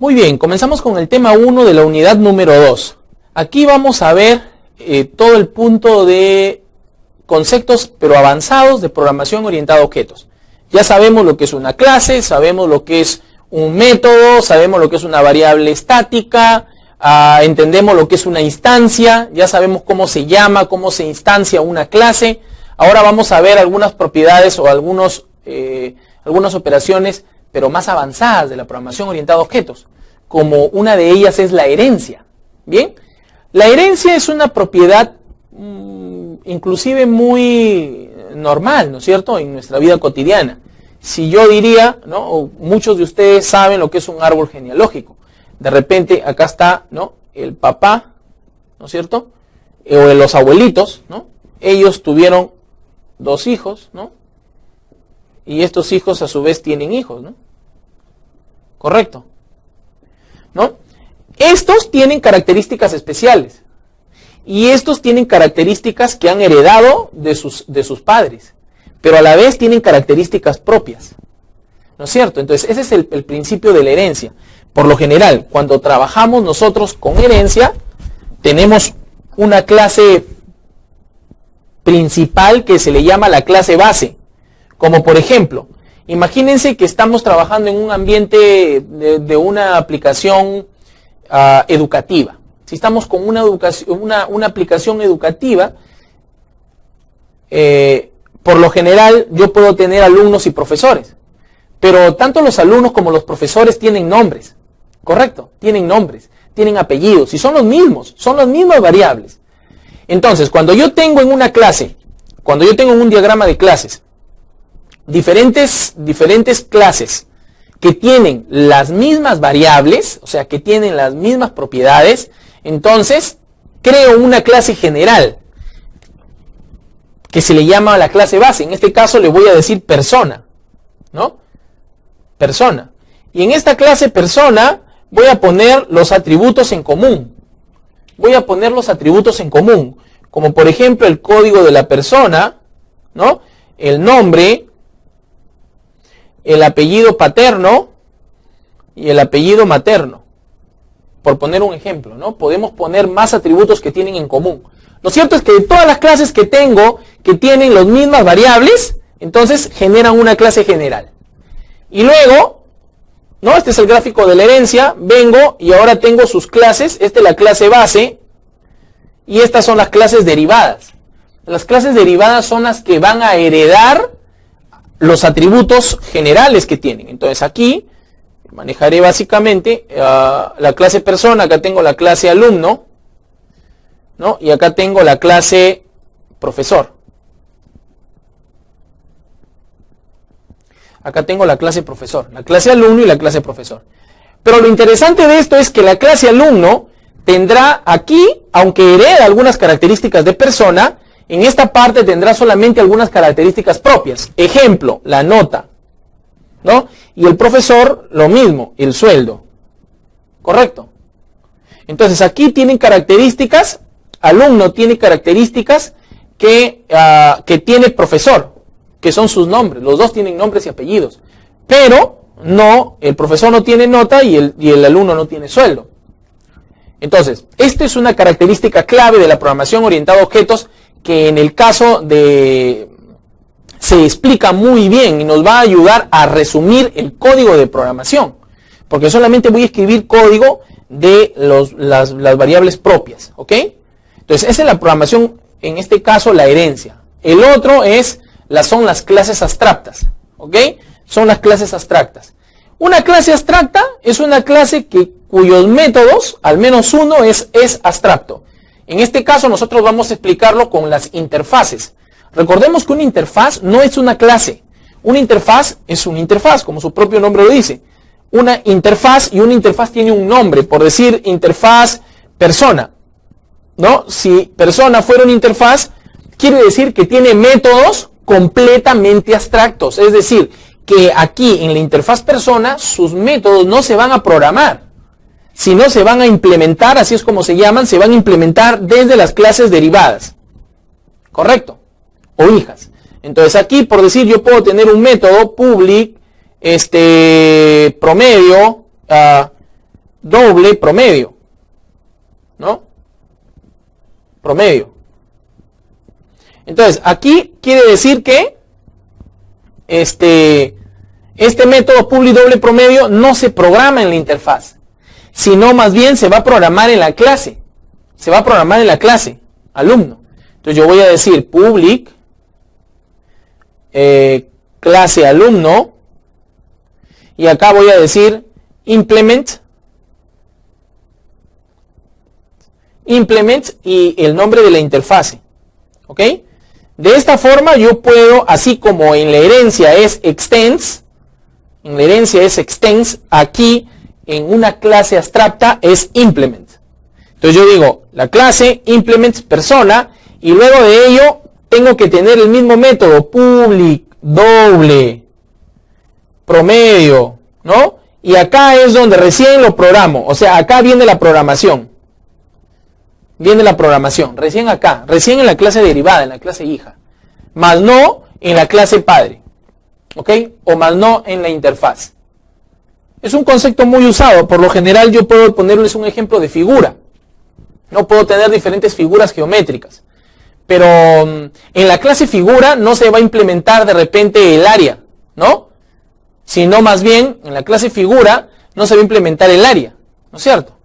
Muy bien, comenzamos con el tema 1 de la unidad número 2. Aquí vamos a ver todo el punto de conceptos, pero avanzados, de programación orientada a objetos. Ya sabemos lo que es una clase, sabemos lo que es un método, sabemos lo que es una variable estática, entendemos lo que es una instancia, ya sabemos cómo se llama, cómo se instancia una clase. Ahora vamos a ver algunas propiedades o algunas operaciones, pero más avanzadas de la programación orientada a objetos, como una de ellas es la herencia. Bien, la herencia es una propiedad inclusive muy normal, ¿no es cierto?, en nuestra vida cotidiana. Si yo diría, ¿no?, muchos de ustedes saben lo que es un árbol genealógico. De repente acá está, ¿no?, el papá, ¿no es cierto?, o los abuelitos, ¿no?, ellos tuvieron 2 hijos, ¿no?, y estos hijos a su vez tienen hijos, ¿no? Correcto, ¿no? Estos tienen características especiales y estos tienen características que han heredado de sus padres, pero a la vez tienen características propias, ¿no es cierto? Entonces ese es el principio de la herencia. Por lo general, cuando trabajamos nosotros con herencia, tenemos una clase principal que se le llama la clase base. Como por ejemplo, imagínense que estamos trabajando en un ambiente de una aplicación educativa. Si estamos con una aplicación educativa, por lo general yo puedo tener alumnos y profesores. Pero tanto los alumnos como los profesores tienen nombres. ¿Correcto? Tienen nombres, tienen apellidos y son las mismas variables. Entonces, cuando yo tengo en una clase, cuando yo tengo en un diagrama de clases, diferentes clases que tienen las mismas variables, o sea, que tienen las mismas propiedades, entonces creo una clase general que se le llama la clase base. En este caso le voy a decir persona, ¿no? Persona. Y en esta clase persona voy a poner los atributos en común. Voy a poner los atributos en común, como por ejemplo el código de la persona, ¿no?, el nombre, el apellido paterno y el apellido materno, por poner un ejemplo, ¿no? Podemos poner más atributos que tienen en común. Lo cierto es que de todas las clases que tengo, que tienen las mismas variables, entonces generan una clase general. Y luego, ¿no?, este es el gráfico de la herencia, vengo y ahora tengo sus clases, esta es la clase base, y estas son las clases derivadas. Las clases derivadas son las que van a heredar los atributos generales que tienen. Entonces aquí manejaré básicamente la clase persona, acá tengo la clase alumno, ¿no?, y acá tengo la clase profesor. Acá tengo la clase profesor, la clase alumno y la clase profesor. Pero lo interesante de esto es que la clase alumno tendrá aquí, aunque hereda algunas características de persona, en esta parte tendrá solamente algunas características propias. Ejemplo, la nota, ¿no? Y el profesor, lo mismo, el sueldo. ¿Correcto? Entonces aquí tienen características, alumno tiene características que tiene profesor, que son sus nombres. Los dos tienen nombres y apellidos. Pero no, el profesor no tiene nota y el alumno no tiene sueldo. Entonces, esta es una característica clave de la programación orientada a objetos que en el caso se explica muy bien y nos va a ayudar a resumir el código de programación. Porque solamente voy a escribir código de las variables propias, ¿ok? Entonces, esa es la programación, en este caso la herencia. El otro son las clases abstractas, ¿ok? Son las clases abstractas. Una clase abstracta es una clase cuyos métodos, al menos uno, es abstracto. En este caso nosotros vamos a explicarlo con las interfaces. Recordemos que una interfaz no es una clase. Una interfaz es una interfaz, como su propio nombre lo dice. Una interfaz tiene un nombre, por decir interfaz persona, ¿no? Si persona fuera una interfaz, quiere decir que tiene métodos completamente abstractos. Es decir, que aquí en la interfaz persona sus métodos no se van a programar, sino se van a implementar, así es como se llaman, se van a implementar desde las clases derivadas. ¿Correcto? O hijas. Entonces aquí, por decir, yo puedo tener un método public, promedio, doble promedio, ¿no? Promedio. Entonces, aquí quiere decir que este método public doble promedio no se programa en la interfaz, sino más bien se va a programar en la clase. Se va a programar en la clase, alumno. Entonces yo voy a decir public clase alumno, y acá voy a decir implement y el nombre de la interfase. ¿Ok? De esta forma yo puedo, así como en la herencia es extends, aquí en una clase abstracta es implement. Entonces yo digo, la clase implement persona, y luego de ello tengo que tener el mismo método, public, doble, promedio, ¿no? Y acá es donde recién lo programo, o sea, acá viene la programación. Recién acá, recién en la clase derivada, en la clase hija, más no en la clase padre, ¿ok? O más no en la interfaz. Es un concepto muy usado, por lo general yo puedo ponerles un ejemplo de figura. No puedo tener diferentes figuras geométricas, pero en la clase figura no se va a implementar de repente el área, ¿no? Sino más bien en la clase figura no se va a implementar el área, ¿no es cierto?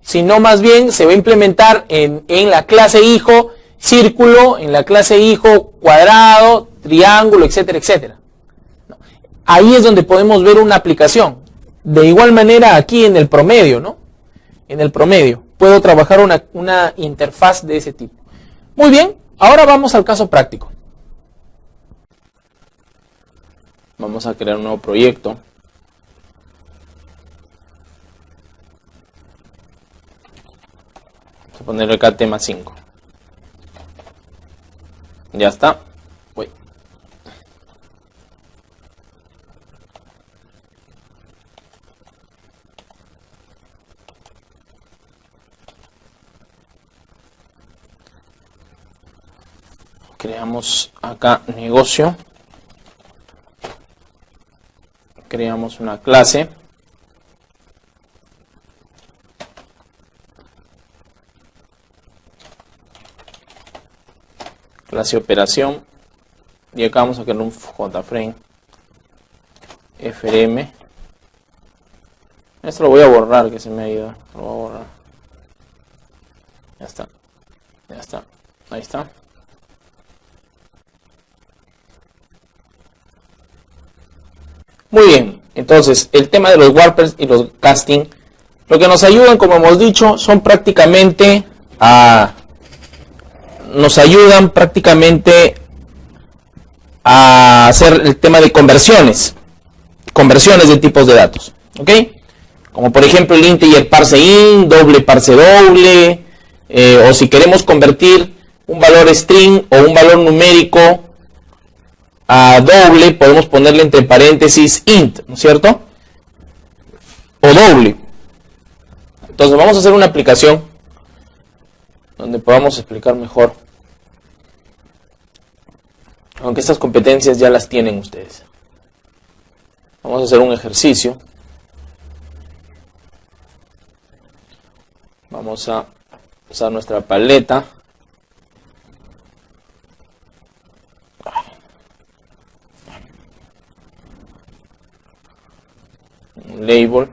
Sino más bien se va a implementar en la clase hijo círculo, en la clase hijo cuadrado, triángulo, etcétera, etcétera. Ahí es donde podemos ver una aplicación. De igual manera aquí en el promedio, ¿no? En el promedio puedo trabajar una interfaz de ese tipo. Muy bien, ahora vamos al caso práctico. Vamos a crear un nuevo proyecto. Vamos a ponerle acá tema 5. Ya está. Uy. Creamos acá negocio. Creamos una clase. Clase operación. Y acá vamos a crear un JFrame. FRM. Esto lo voy a borrar, que se me ha ido. Lo voy a borrar. Ya está. Ya está. Ahí está. Muy bien, entonces el tema de los warpers y los casting, lo que nos ayudan, como hemos dicho, son prácticamente nos ayudan prácticamente a hacer el tema de conversiones de tipos de datos, ¿ok? Como por ejemplo el integer parse int, doble parse doble, o si queremos convertir un valor string o un valor numérico a doble, podemos ponerle entre paréntesis int, ¿no es cierto? O doble. Entonces vamos a hacer una aplicación donde podamos explicar mejor, aunque estas competencias ya las tienen ustedes. Vamos a hacer un ejercicio. Vamos a usar nuestra paleta. Un label.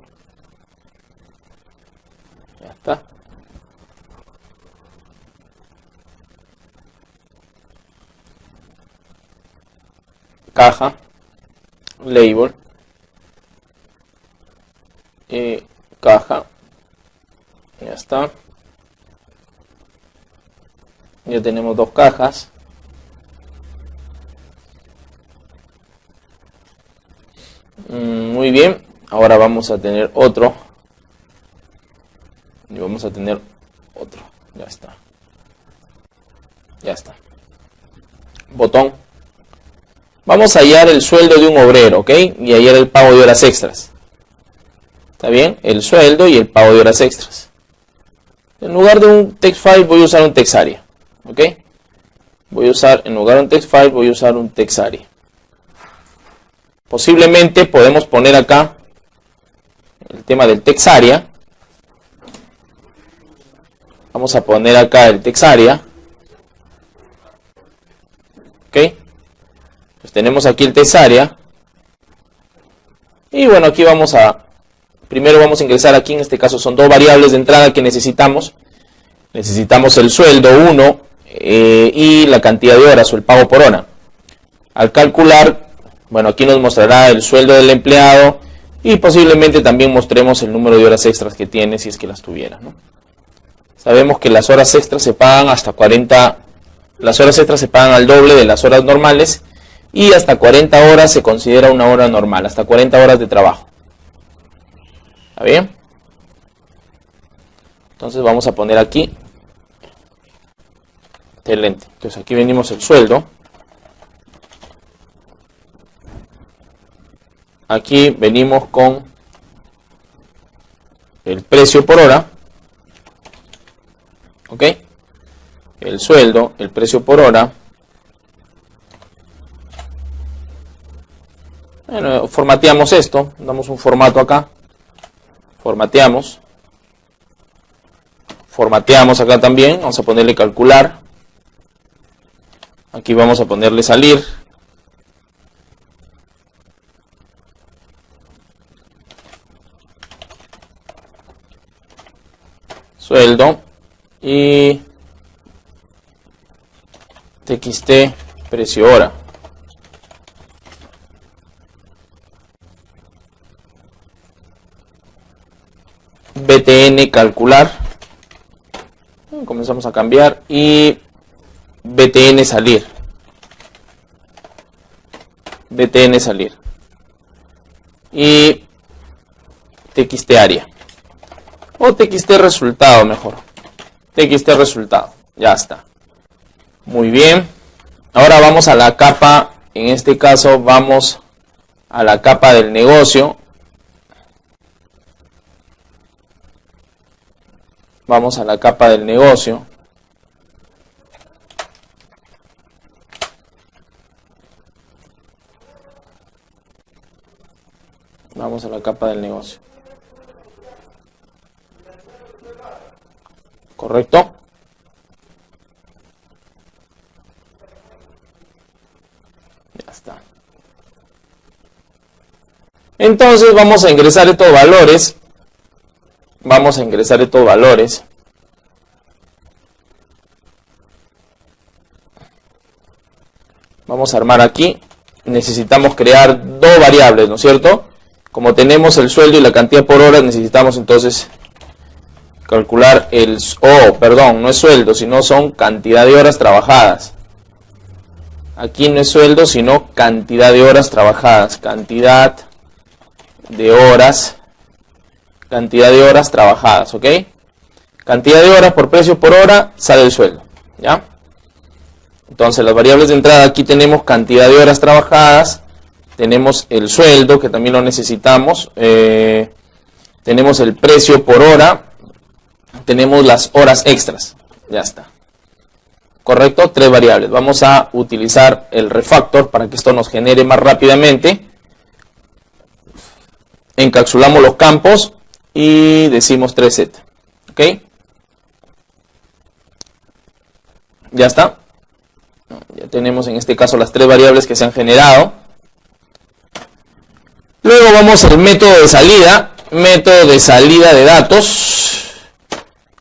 Ya está. Caja. Label. Caja. Ya está. Ya tenemos dos cajas. Muy bien. Ahora vamos a tener otro. Y vamos a tener otro. Ya está. Ya está. Botón. Vamos a hallar el sueldo de un obrero, ¿ok? Y hallar el pago de horas extras. ¿Está bien? El sueldo y el pago de horas extras. En lugar de un text file voy a usar un text area. ¿Ok? Voy a usar, en lugar de un text file, voy a usar un text area. Posiblemente podemos poner acá el tema del text area, Vamos a poner acá el texarea. Ok. Pues tenemos aquí el texarea. Y bueno, aquí primero vamos a ingresar aquí, en este caso son dos variables de entrada que necesitamos. Necesitamos el sueldo 1 y la cantidad de horas o el pago por hora. Al calcular, bueno, aquí nos mostrará el sueldo del empleado y posiblemente también mostremos el número de horas extras que tiene si es que las tuviera, ¿no? Sabemos que las horas extras se pagan hasta 40, las horas extras se pagan al doble de las horas normales y hasta 40 horas se considera una hora normal, hasta 40 horas de trabajo. ¿Está bien? Entonces vamos a poner aquí. Excelente. Entonces aquí venimos el sueldo. Aquí venimos con el precio por hora. ¿Ok? El sueldo, el precio por hora. Bueno, formateamos esto. Damos un formato acá. Formateamos. Formateamos acá también. Vamos a ponerle calcular. Aquí vamos a ponerle salir. Sueldo. Y txt precio hora. BTN calcular. Comenzamos a cambiar y BTN salir. BTN salir. Y txt área. O txt resultado mejor. TXT resultado. Ya está. Muy bien. Ahora vamos a la capa. En este caso vamos a la capa del negocio. Vamos a la capa del negocio. Vamos a la capa del negocio. ¿Correcto? Ya está. Entonces vamos a ingresar estos valores. Vamos a ingresar estos valores. Vamos a armar aquí. Necesitamos crear dos variables, ¿no es cierto? Como tenemos el sueldo y la cantidad por hora, necesitamos entonces calcular perdón, no es sueldo, sino son cantidad de horas trabajadas. Aquí no es sueldo, sino cantidad de horas trabajadas. Cantidad de horas trabajadas, ¿ok? Cantidad de horas por precio por hora sale el sueldo, ¿ya? Entonces las variables de entrada aquí tenemos cantidad de horas trabajadas, tenemos el sueldo que también lo necesitamos, tenemos el precio por hora, tenemos las horas extras, ya está. Correcto, tres variables. Vamos a utilizar el refactor para que esto nos genere más rápidamente. Encapsulamos los campos y decimos 3Z. ¿Ok? Ya está. Ya tenemos en este caso las tres variables que se han generado. Luego vamos al método de salida. Método de salida de datos.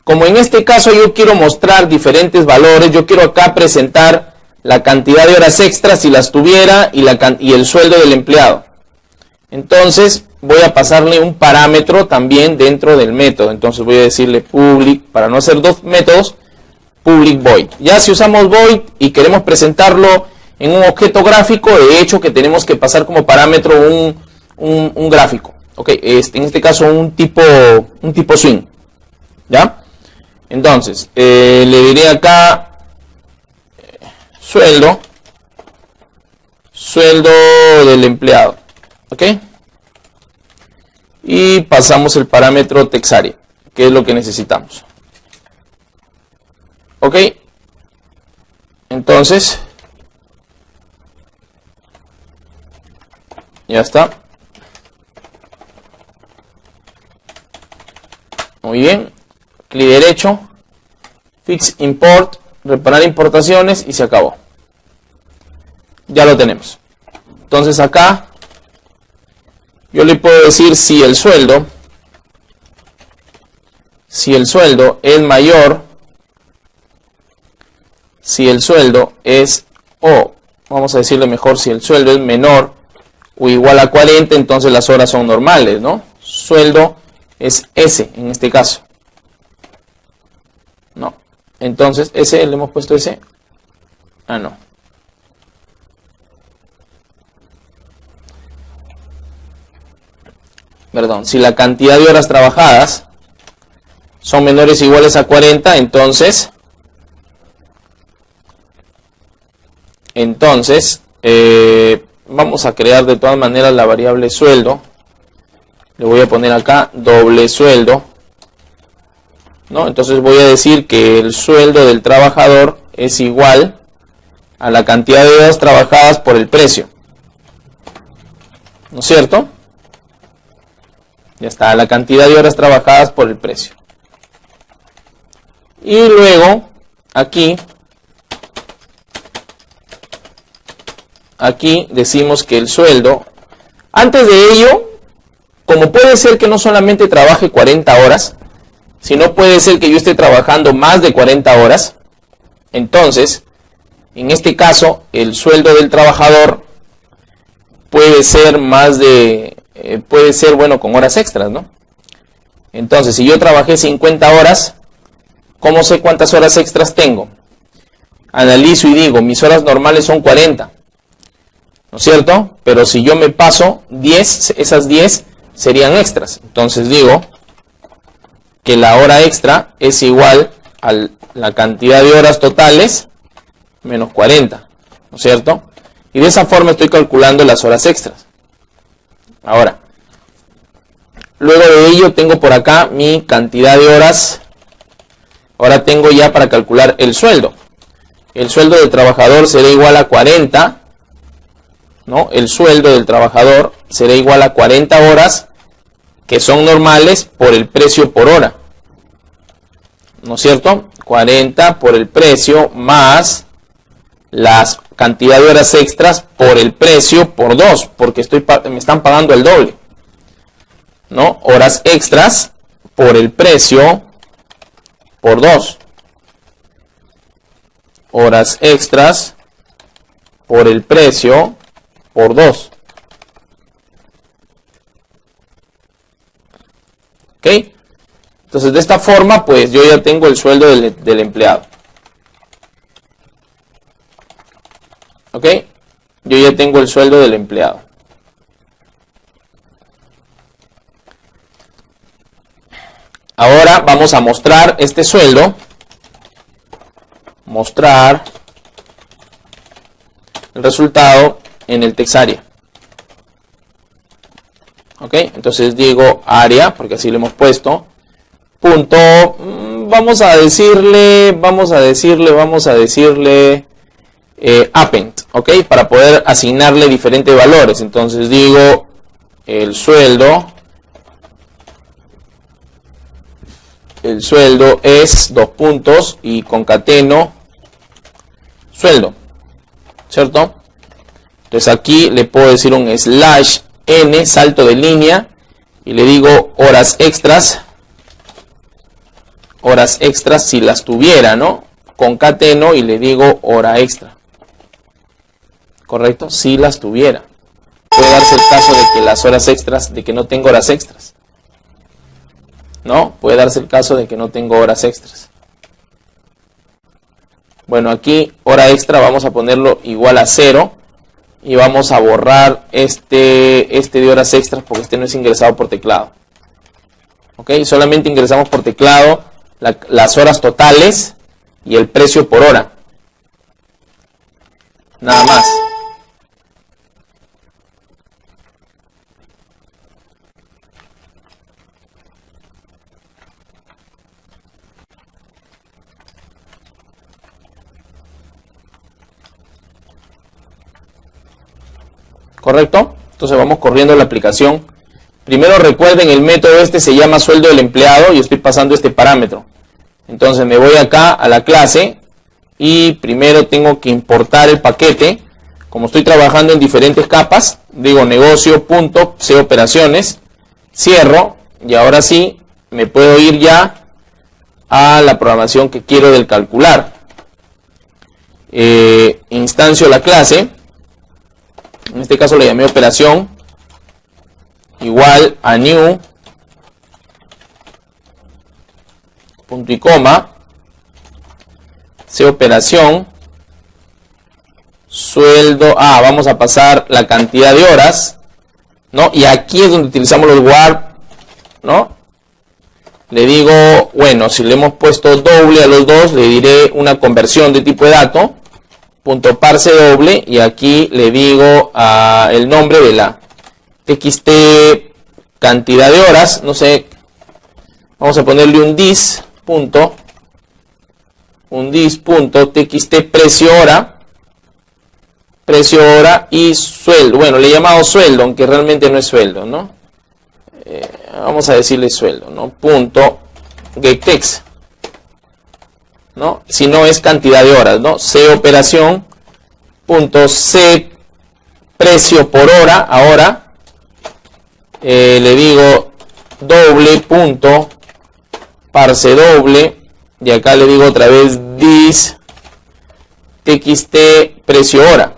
Como en este caso yo quiero mostrar diferentes valores, yo quiero acá presentar la cantidad de horas extras si las tuviera y el sueldo del empleado. Entonces voy a pasarle un parámetro también dentro del método. Entonces voy a decirle public, para no hacer dos métodos, public void. Ya si usamos void y queremos presentarlo en un objeto gráfico, de hecho que tenemos que pasar como parámetro un gráfico. Okay, en este caso un tipo swing. ¿Ya? Entonces, le diré acá sueldo del empleado. ¿Ok? Y pasamos el parámetro texarea, que es lo que necesitamos. ¿Ok? Entonces, ya está. Muy bien. Clic derecho. Fix import, reparar importaciones y se acabó. Ya lo tenemos. Entonces acá yo le puedo decir si el sueldo es mayor, si el sueldo es, vamos a decirle mejor, si el sueldo es menor o igual a 40, entonces las horas son normales, ¿no? Sueldo es S en este caso. No. Entonces, S, le hemos puesto S. Ah, no. Perdón, si la cantidad de horas trabajadas son menores o iguales a 40, entonces vamos a crear de todas maneras la variable sueldo. Le voy a poner acá doble sueldo, ¿no? Entonces voy a decir que el sueldo del trabajador es igual a la cantidad de horas trabajadas por el precio, ¿no es cierto? Ya está, la cantidad de horas trabajadas por el precio. Y luego aquí decimos que el sueldo, antes de ello, como puede ser que no solamente trabaje 40 horas, sino puede ser que yo esté trabajando más de 40 horas, entonces, en este caso, el sueldo del trabajador puede ser bueno, con horas extras, ¿no? Entonces, si yo trabajé 50 horas, ¿cómo sé cuántas horas extras tengo? Analizo y digo, mis horas normales son 40, ¿no es cierto? Pero si yo me paso 10, esas 10 serían extras. Entonces digo que la hora extra es igual a la cantidad de horas totales menos 40, ¿no es cierto? Y de esa forma estoy calculando las horas extras. Ahora, luego de ello tengo por acá mi cantidad de horas. Ahora tengo ya para calcular el sueldo. El sueldo del trabajador será igual a 40, ¿no? El sueldo del trabajador será igual a 40 horas que son normales por el precio por hora, ¿no es cierto? 40 por el precio más las cantidad de horas extras por el precio por 2, porque me están pagando el doble, ¿no? Horas extras por el precio por 2. Horas extras por el precio por 2. ¿Ok? Entonces, de esta forma, pues yo ya tengo el sueldo del empleado. ¿Ok? Yo ya tengo el sueldo del empleado. Ahora vamos a mostrar este sueldo. Mostrar el resultado en el text area. Ok, entonces digo área, porque así le hemos puesto. Punto, vamos a decirle append, ok, para poder asignarle diferentes valores. Entonces digo el sueldo es 2 puntos y concateno sueldo, ¿cierto? Entonces aquí le puedo decir un slash n, salto de línea, y le digo horas extras si las tuviera, ¿no? Concateno y le digo hora extra. ¿Correcto? Si las tuviera. Puede darse el caso de que las horas extras, de que no tengo horas extras. ¿No? Puede darse el caso de que no tengo horas extras. Bueno, aquí hora extra vamos a ponerlo igual a 0. Y vamos a borrar este de horas extras porque este no es ingresado por teclado. ¿Ok? Solamente ingresamos por teclado las horas totales y el precio por hora. Nada más. ¿Correcto? Entonces vamos corriendo la aplicación. Primero recuerden, el método este se llama sueldo del empleado y estoy pasando este parámetro. Entonces me voy acá a la clase y primero tengo que importar el paquete. Como estoy trabajando en diferentes capas, digo negocio.coperaciones, cierro y ahora sí me puedo ir ya a la programación que quiero del calcular. Instancio la clase, en este caso le llamé operación, igual a new, punto y coma, operación, sueldo, vamos a pasar la cantidad de horas, ¿no? Y aquí es donde utilizamos los warp, ¿no? Le digo, bueno, si le hemos puesto doble a los dos, le diré una conversión de tipo de dato, punto parse doble, y aquí le digo el nombre de la txt cantidad de horas, no sé, vamos a ponerle un dis punto txt precio hora y sueldo. Bueno, le he llamado sueldo, aunque realmente no es sueldo, ¿no? Vamos a decirle sueldo, ¿no? Punto getText, ¿no? Si no es cantidad de horas, ¿no? C operación punto C precio por hora. Ahora le digo doble punto parse doble, y acá le digo otra vez dis txt precio hora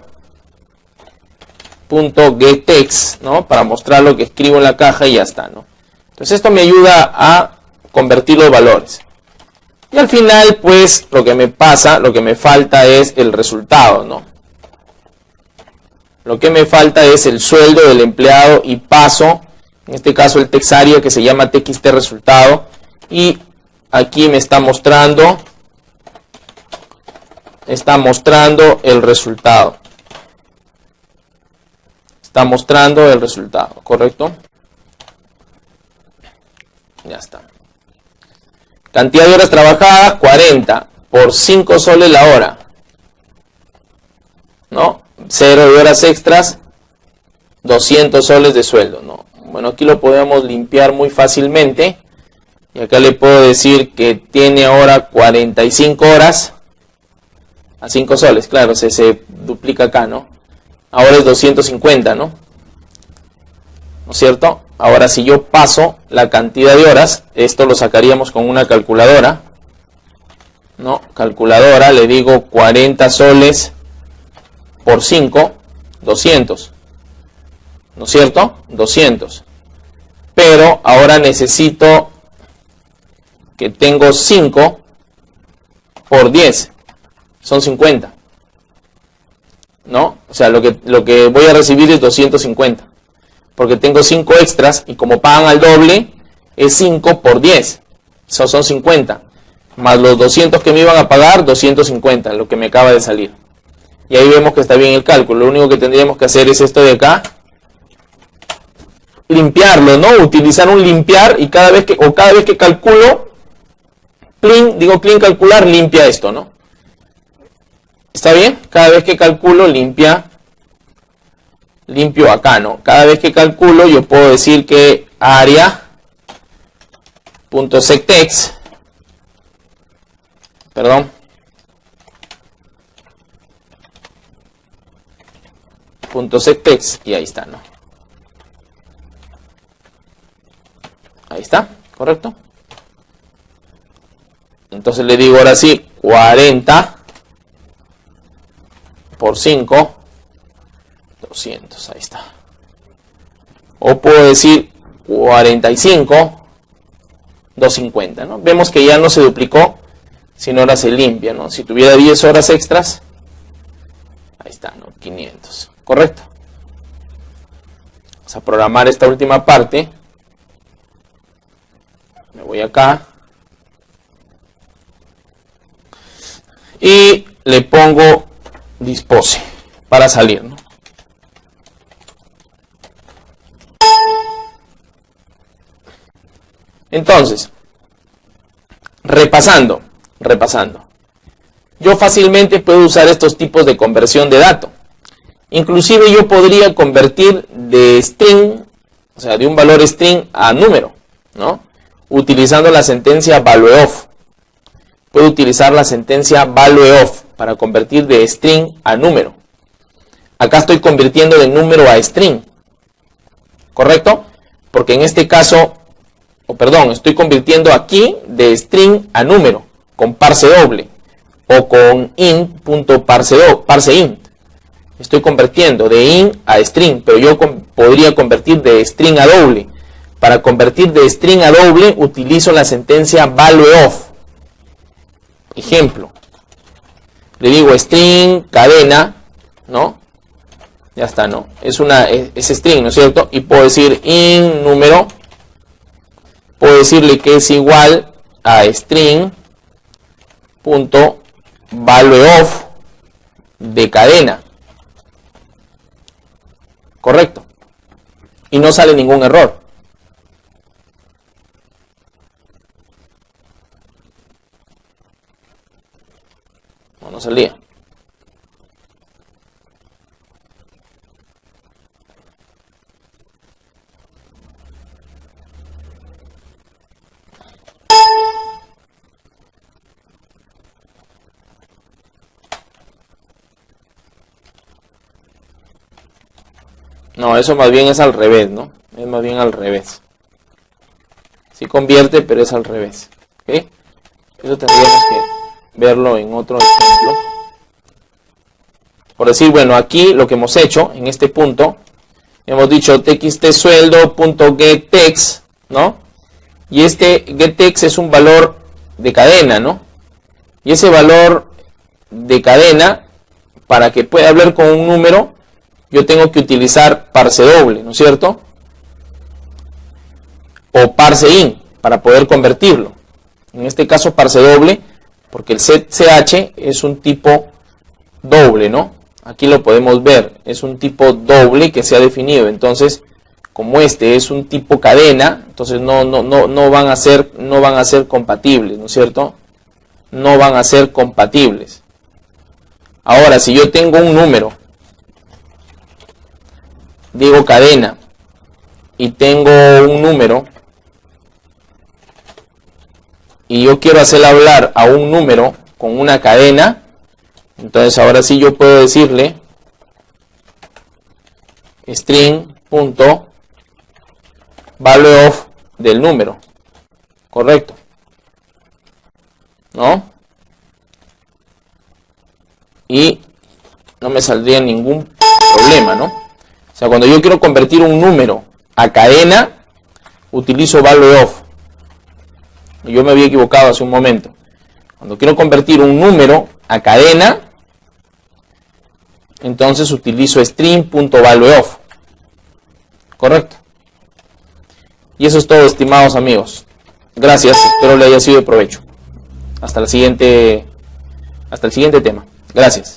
punto getText, ¿no? Para mostrar lo que escribo en la caja y ya está, ¿no? Entonces esto me ayuda a convertir los valores. Y al final, pues, lo que me falta es el resultado, ¿no? Lo que me falta es el sueldo del empleado y paso, en este caso el textario que se llama txt resultado, y aquí me está mostrando el resultado. Está mostrando el resultado, ¿correcto? Ya está. Cantidad de horas trabajadas, 40 por 5 soles la hora, ¿no? 0 de horas extras, 200 soles de sueldo, ¿no? Bueno, aquí lo podemos limpiar muy fácilmente. Y acá le puedo decir que tiene ahora 45 horas a 5 soles. Claro, se duplica acá, ¿no? Ahora es 250, ¿no? ¿No es cierto? Ahora si yo paso la cantidad de horas, esto lo sacaríamos con una calculadora, ¿no? Calculadora, le digo 40 soles por 5, 200. ¿No es cierto? 200. Pero ahora necesito que tengo 5 por 10. Son 50. ¿No? O sea, lo que voy a recibir es 250. Porque tengo 5 extras y como pagan al doble, es 5 por 10. Eso son 50. Más los 200 que me iban a pagar, 250, lo que me acaba de salir. Y ahí vemos que está bien el cálculo. Lo único que tendríamos que hacer es esto de acá. Limpiarlo, ¿no? Utilizar un limpiar y cada vez que calculo, clean calcular, limpia esto, ¿no? ¿Está bien? Cada vez que calculo, limpio acá, ¿no? Cada vez que calculo, yo puedo decir que area.sectext, .sectext, y ahí está, ¿no? Ahí está, ¿correcto? Entonces le digo ahora sí, 40 por 5, 200, ahí está. O puedo decir 45, 250, ¿no? Vemos que ya no se duplicó, sino ahora se limpia, ¿no? Si tuviera 10 horas extras, ahí está, ¿no? 500, ¿correcto? Vamos a programar esta última parte. Me voy acá. Y le pongo dispose para salir, ¿no? Entonces, repasando. Yo fácilmente puedo usar estos tipos de conversión de datos. Inclusive yo podría convertir de string, o sea, de un valor string a número, ¿no? Utilizando la sentencia valueOf. puedo utilizar la sentencia valueOf para convertir de string a número. Acá estoy convirtiendo de número a string, ¿correcto? Porque en este caso, estoy convirtiendo aquí de string a número, con parse doble, o con int.parseInt. Estoy convirtiendo de int a string, pero yo podría convertir de string a doble. Para convertir de string a doble, utilizo la sentencia valueOf. Ejemplo, le digo string cadena, ¿no? Ya está, ¿no? Es string, ¿no es cierto? Y puedo decir int número, puedo decirle que es igual a string.valueOf de cadena. Correcto. Y no sale ningún error. No salía. No, eso más bien es al revés, ¿no? Es más bien al revés. Sí convierte, pero es al revés. ¿Ok? Eso tendríamos que verlo en otro ejemplo. Por decir, bueno, aquí lo que hemos hecho en este punto, hemos dicho txtsueldo.getText, ¿no? Y este getText es un valor de cadena, ¿no? Y ese valor de cadena, para que pueda hablar con un número, yo tengo que utilizar parse doble, ¿no es cierto? O parseInt, para poder convertirlo. En este caso parse doble, porque el setch es un tipo doble, ¿no? Aquí lo podemos ver, es un tipo doble que se ha definido. Entonces, como este es un tipo cadena, entonces no van a ser compatibles, ¿no es cierto? No van a ser compatibles. Ahora, si yo tengo un número, digo cadena, y tengo un número, y yo quiero hacer hablar a un número con una cadena, entonces ahora sí yo puedo decirle string.valueOf del número, correcto, ¿no? Y no me saldría ningún problema, ¿no? O sea, cuando yo quiero convertir un número a cadena, utilizo valueOf. Yo me había equivocado hace un momento. Cuando quiero convertir un número a cadena, entonces utilizo string.valueOf. Correcto. Y eso es todo, estimados amigos. Gracias, espero le haya sido de provecho. Hasta el siguiente tema. Gracias.